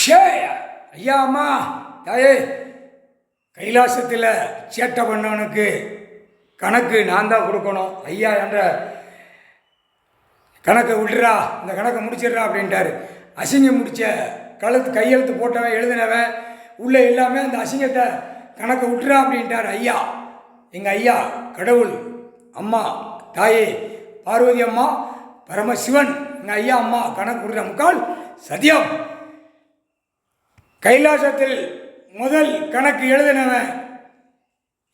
ஷே ஐயா அம்மா தாயே, கைலாசத்தில் சேட்டை பண்ணவனுக்கு கணக்கு நான் தான் கொடுக்கணும். ஐயா என்ற கணக்கை விட்டுறா, இந்த கணக்கை முடிச்சிடுறா அப்படின்ட்டாரு. அசிங்கம் முடித்த கையெழுத்து போட்டவன் எழுதினவன் உள்ளே இல்லாமல் அந்த அசிங்கத்தை கணக்கை விட்டுறா அப்படின்ட்டார் ஐயா. எங்கள் ஐயா கடவுள், அம்மா தாயே பார்வதி அம்மா, பரமசிவன், எங்கள் ஐயா அம்மா கணக்கு கொடுக்குற முக்கால் சத்தியம். கைலாசத்தில் முதல் கணக்கு எழுதினவன்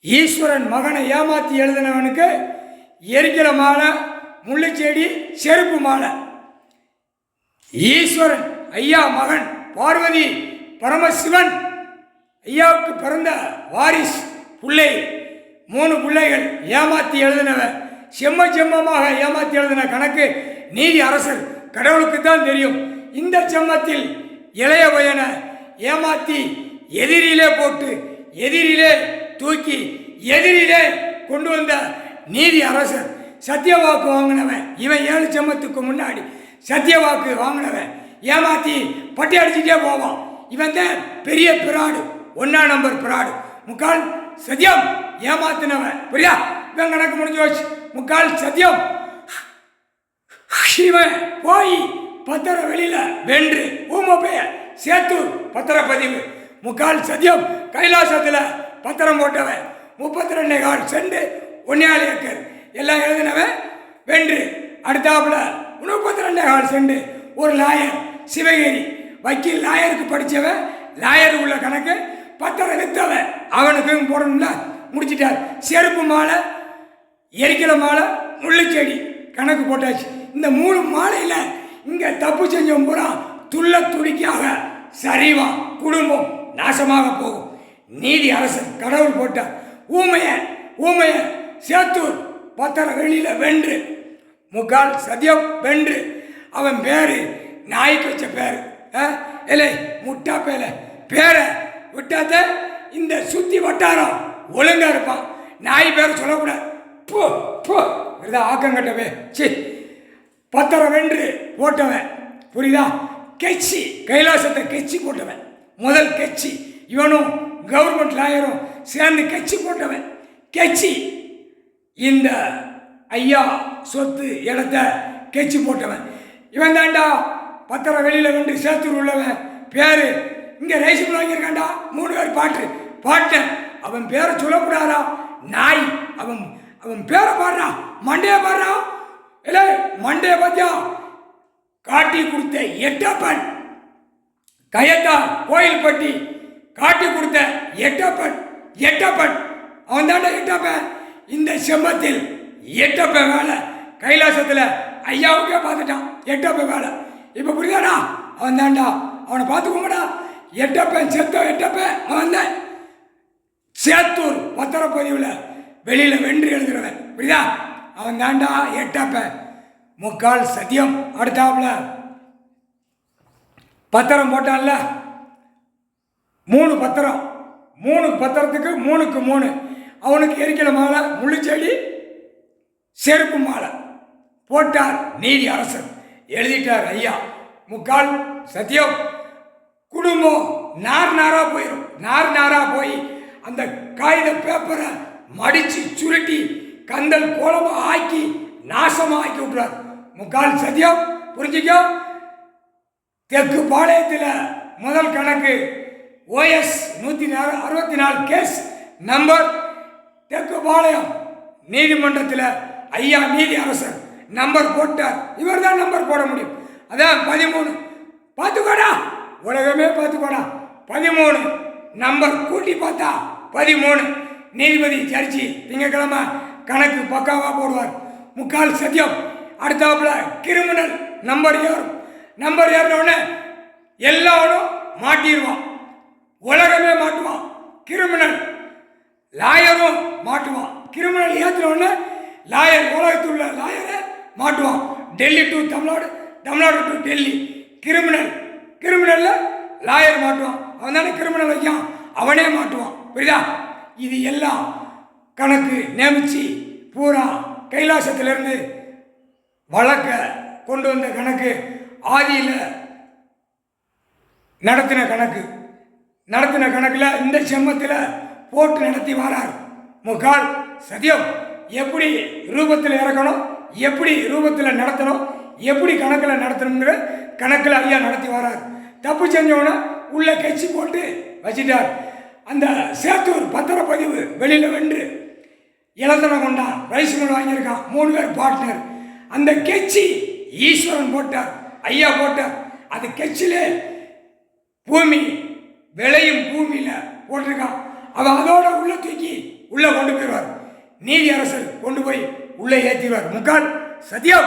ஈஸ்வரன் மகனை ஏமாற்றி எழுதினவனுக்கு எரிக்கிற மாலை, முள்ளுச்செடி, செருப்பு மாலை. ஈஸ்வரன் ஐயா மகன் பார்வதி பரமசிவன் ஐயாவுக்கு பிறந்த வாரிஸ் பிள்ளை, 3 பிள்ளைகள் ஏமாற்றி எழுதினவன் செம்மமாக ஏமாற்றி எழுதின கணக்கு நீதி அரசர் கடவுளுக்கு தான் தெரியும். இந்த செம்மத்தில் இளைய பையனை ஏமாற்றி எதிரிலே போட்டு எதிரிலே தூக்கி எதிரிலே கொண்டு வந்த நீதி அரசர் சத்தியவாக்கு வாங்கினவன். இவன் 7 செம்மத்துக்கு முன்னாடி சத்தியவாக்கு வாங்கினவன் ஏமாற்றி பட்டி அடிச்சுட்டே போவான். இவன் தான் பெரிய பிராடு, 1ஆம் நம்பர் பிராடு, முக்கால் சத்தியம் ஏமாத்தினவன். புரியா? இவன் கணக்கு முடிஞ்சு வச்சு முக்கால் சத்தியம். இவன் போய் பத்திர வெளியில வென்று ஊமப்பைய சேத்தூர் பத்திரப்பதிவு, முக்கால் சத்தியம். கைலாசத்தில் பத்திரம் போட்டவன் 32 செண்டு 1 ஏக்கர் எல்லாம் எழுதினவன் வென்று. அடுத்தாப்புல 32 செண்டு ஒரு லாயர் சிவகிரி வக்கீல், லாயருக்கு படித்தவன், லாயர் உள்ள கணக்கு பத்திரம் வித்தவன், அவனுக்கும் போடணும்ல முடிச்சிட்டார். செருப்பு மாலை, எரிக்கல மாலை, முள்ளுச்செடி கணக்கு போட்டாச்சு. இந்த 3 மாலையில் இங்கே தப்பு செஞ்சவன் பூரா துள்ள துடிக்காக சரிவா, குடும்பம் நாசமாக போகும். நீதி அரசன் கடவுள் போட்டார். ஊமைய சேத்தூர் பத்திர வெளியில் வென்று, முக்கால் சத்தியம் வென்று. அவன் பேரு நாய்க்கு வச்ச பேரு இல்லை முட்டா பேரை விட்டாத இந்த சுத்தி வட்டாரம் ஒழுங்கா இருப்பான். நாய் பேரை சொல்லக்கூடாது. போ போ ஆக்கங்கட்டவே சி. பத்திரம் வென்று போட்டவன், புரியுதா? கெச்சி, கைலாசத்தை கெச்சி போட்டவன், முதல் கெச்சி. இவனும் கவர்மெண்ட் லாயரும் சேர்ந்து கெச்சி போட்டவன். கெச்சி இந்த ஐயா சொத்து இடத்த கெச்சி போட்டவன். இவன் தாண்டா பத்திரம் வெளியில் வென்று சேத்தூர் உள்ளவன். பேரு இங்கே ரைசில் வாங்கியிருக்காண்டா. 3 பேர் பாட்டேன். அவன் பேரை சொல்லக்கூடாதா? நாய். அவன் பேரை பாடுறா, மண்டையை பாடுறா. இல்லை மண்டையை பார்த்தியா? காட்டி கொடுத்த எட்டப்பன், கயத்தார் கோயில்பட்டி காட்டி கொடுத்த எட்டப்பன் அவன் தாண்டா எட்டப்பன். இந்த செம்பத்தில் எட்டப்பன் வேலை கைலாசத்தில் ஐயாவுக்கே பார்த்துட்டான். எட்டப்பன் வேலை இப்போ புரியுதாடா? அவன் தாண்டா, அவனை பார்த்துக்கோங்கடா. எட்டப்பன் எட்டப்பன் அவன் தான் சேத்தூர் பத்திரப்பதிவில் வெளியில் வென்று எழுதுறவன். புரியுதா? அவன் தாண்டா எட்டப்பன், முக்கால் சத்தியம். அடுத்தாப்புல பத்திரம் போட்டான்ல, 3 பத்திரம், 3 பத்திரத்துக்கு 3க்கு 3. அவனுக்கு எரிக்கல மாலை, முள்ளுச்செடி, செருப்பு மாலை போட்டார். நீதி அரசர் எழுதிட்டார் ஐயா, முக்கால் சத்தியம். குடும்பம் நாரா போயிடும். நாரா போய் அந்த காகித பேப்பரை மடித்து சுருட்டி கந்தல் கோலமாக ஆக்கி நாசமாக ஆக்கி விட்றார். முக்கால் சத்தியம். புரிஞ்சுக்கோ? தெற்கு பாளையத்தில் முதல் கணக்கு OS 164 கேஸ் நம்பர். தெற்கு பாளையம் நீதிமன்றத்தில் ஐயா நீதி அரசர் நம்பர் போட்டார். இவர் தான் நம்பர் போட முடியும். அதான் 13. பார்த்துக்கோடா, உலகமே பார்த்துக்கோடா. 13 நம்பர் கூட்டி பார்த்தா 13. நீதிபதி ஜட்ஜி திங்கக்கிழமை கணக்கு பக்காவாக போடுவார். முக்கால் சத்தியம். அடுத்தாப்புல கிரிமினல் நம்பர் ஏறும். நம்பர் ஏறினோடனே எல்லாரும் மாட்டிடுவான், உலகமே மாட்டுவான். கிரிமினல் லாயரும் மாட்டுவான். கிரிமினல் ஏற்றினோடனே லாயர், உலகத்தில் உள்ள லாயரை மாட்டுவான். Delhi to Tamil Nadu, Tamil Nadu to Delhi. கிரிமினலில் லாயர் மாட்டுவான். அவன் தானே கிரிமினல் வைக்கான், அவனே மாட்டுவான். புரியுதா? இது எல்லாம் கணக்கு நியமிச்சு பூரா கைலாசத்திலிருந்து வழக்க கொண்டு வந்த கணக்கு. ஆதியில் நடத்தின கணக்கில் இந்த செம்மத்தில் போட்டு நடத்தி வரார். முக்கால் சத்தியம் எப்படி ரூபத்தில் இறக்கணும், எப்படி ரூபத்தில் நடத்தணும், எப்படி கணக்கில் நடத்தணுங்கிற கணக்கில் ஐயா நடத்தி வரார். தப்பு செஞ்சவனை உள்ள கட்சி போட்டு வச்சிட்டார். அந்த சேத்தூர் பத்திரப்பதிவு வெளியில் வென்று இளந்தனை கொண்டான், ரைஸ் மில் வாங்கியிருக்கான், 3 பேர் பார்ட்னர். அந்த கட்சி ஈஸ்வரன் போட்டார், ஐயா போட்டார். அது கட்சியிலே பூமி விளையும் பூமியில் போட்டிருக்கான். அவன் அதோட உள்ள தூக்கி உள்ளே கொண்டு போயிடுவார். நீதி அரசர் கொண்டு போய் உள்ளே ஏற்றிடுவார். முக்கால் சத்தியம்.